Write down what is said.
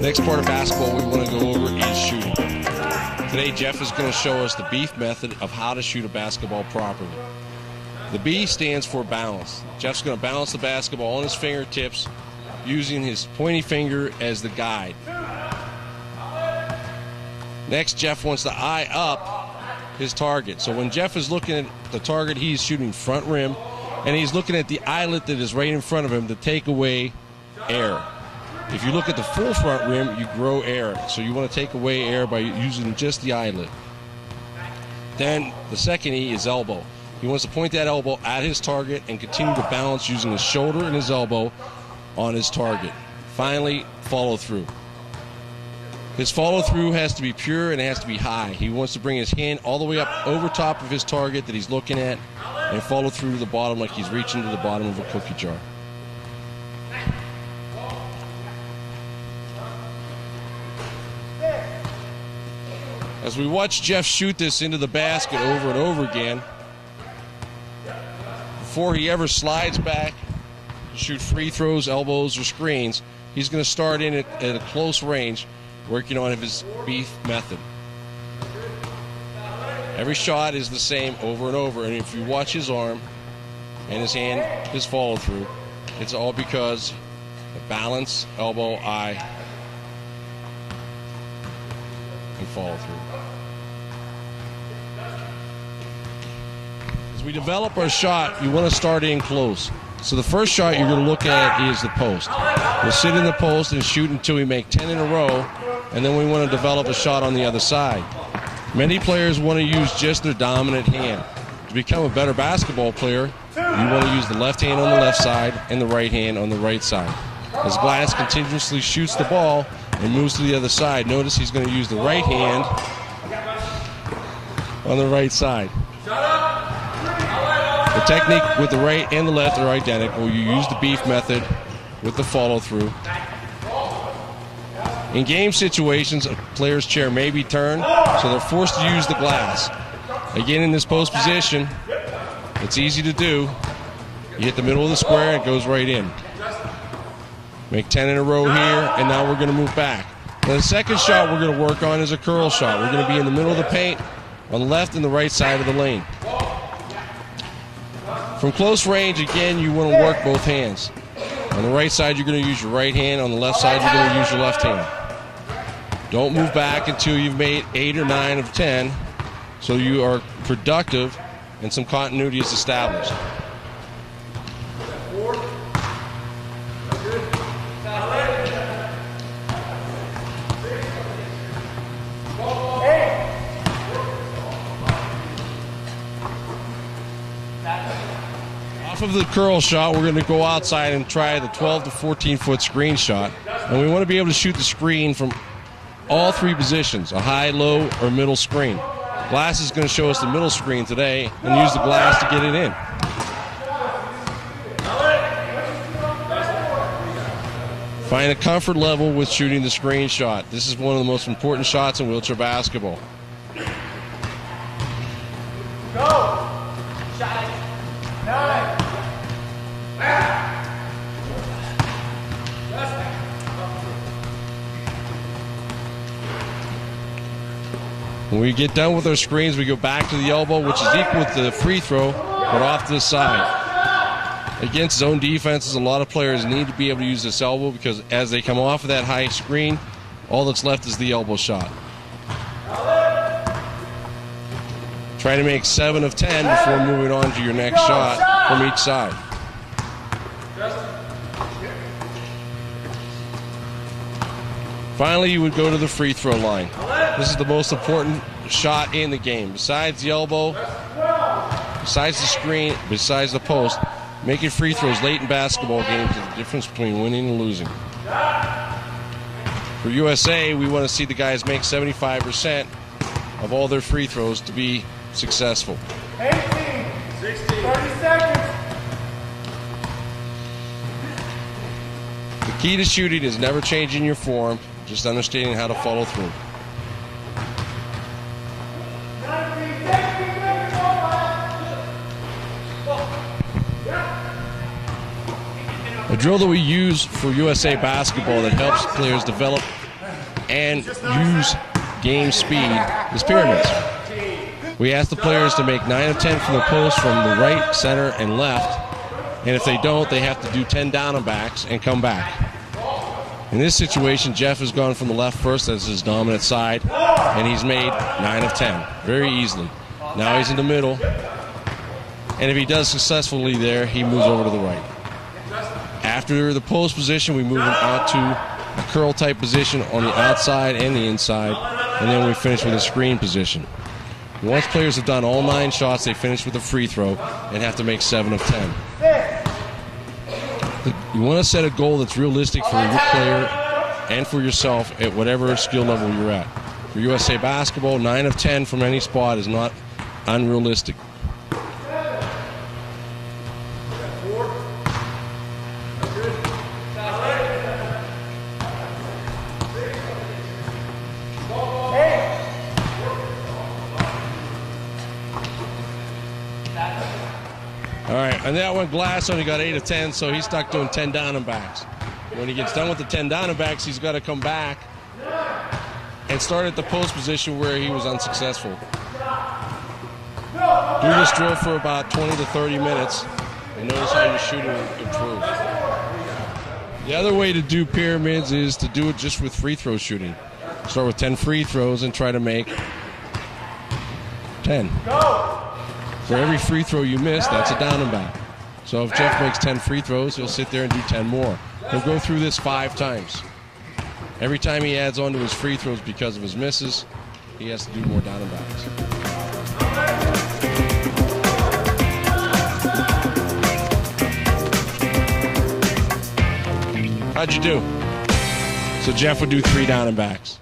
Next part of basketball we want to go over is shooting. Today Jeff is going to show us the beef method of how to shoot a basketball properly. The B stands for balance. Jeff's going to balance the basketball on his fingertips using his pointy finger as the guide. Next, Jeff wants to eye up his target. So when Jeff is looking at the target, he's shooting front rim, and he's looking at the eyelet that is right in front of him to take away air. If you look at the full front rim, you grow air. So you want to take away air by using just the eyelet. Then the second E is elbow. He wants to point that elbow at his target and continue to balance using his shoulder and his elbow on his target. Finally, follow through. His follow through has to be pure and it has to be high. He wants to bring his hand all the way up over top of his target that he's looking at and follow through to the bottom like he's reaching to the bottom of a cookie jar. As we watch Jeff shoot this into the basket over and over again, before he ever slides back to shoot free throws, elbows, or screens, he's going to start in at a close range, working on his beef method. Every shot is the same over and over, and if you watch his arm and his hand, his follow through, it's all because of balance, elbow, eye, and follow through. As we develop our shot, you want to start in close. So the first shot you're going to look at is the post. We'll sit in the post and shoot until we make 10 in a row, and then we want to develop a shot on the other side. Many players want to use just their dominant hand. To become a better basketball player, you want to use the left hand on the left side and the right hand on the right side. As Glass continuously shoots the ball and moves to the other side, notice he's going to use the right hand on the right side. The technique with the right and the left are identical. You use the beef method with the follow through. In game situations, a player's chair may be turned, so they're forced to use the glass. Again, in this post position, it's easy to do. You hit the middle of the square, and it goes right in. Make 10 in a row here, and now we're going to move back. Now the second shot we're going to work on is a curl shot. We're going to be in the middle of the paint on the left and the right side of the lane. From close range, again, you want to work both hands. On the right side, you're going to use your right hand. On the left side, you're going to use your left hand. Don't move back until you've made 8 or 9 of 10, so you are productive and some continuity is established. Off of the curl shot, we're going to go outside and try the 12 to 14-foot screen shot. And we want to be able to shoot the screen from all three positions, a high, low, or middle screen. Glass is going to show us the middle screen today and use the glass to get it in. Find a comfort level with shooting the screen shot. This is one of the most important shots in wheelchair basketball. Go! Shot. 9. When we get done with our screens, we go back to the elbow, which is equal to the free throw, but off to the side. Against zone defenses, a lot of players need to be able to use this elbow because as they come off of that high screen, all that's left is the elbow shot. Try to make 7 of 10 before moving on to your next shot from each side. Finally, you would go to the free throw line. This is the most important shot in the game. Besides the elbow, besides the screen, besides the post, making free throws late in basketball games is the difference between winning and losing. For USA, we want to see the guys make 75% of all their free throws to be successful. 18, 16, 30 seconds. The key to shooting is never changing your form, just understanding how to follow through. A drill that we use for USA basketball that helps players develop and use game speed is pyramids. We ask the players to make 9 of 10 from the post from the right, center, and left. And if they don't, they have to do 10 down and backs and come back. In this situation, Jeff has gone from the left first as his dominant side, and he's made 9 of 10 very easily. Now he's in the middle, and if he does successfully there, he moves over to the right. After the post position, we move him out to a curl type position on the outside and the inside, and then we finish with a screen position. Once players have done all 9 shots, they finish with a free throw and have to make 7 of 10. You want to set a goal that's realistic for your player and for yourself at whatever skill level you're at. For USA basketball, 9 of 10 from any spot is not unrealistic. All right, and that one, Glass only got 8 of 10, so he's stuck doing 10 down and backs. When he gets done with the 10 down and backs, he's got to come back and start at the post position where he was unsuccessful. Do this drill for about 20 to 30 minutes, and notice how your shooting will improve. The other way to do pyramids is to do it just with free throw shooting. Start with 10 free throws and try to make 10. For every free throw you miss, that's a down and back. So if Jeff makes 10 free throws, he'll sit there and do 10 more. He'll go through this 5 times. Every time he adds on to his free throws because of his misses, he has to do more down and backs. How'd you do? So Jeff would do 3 down and backs.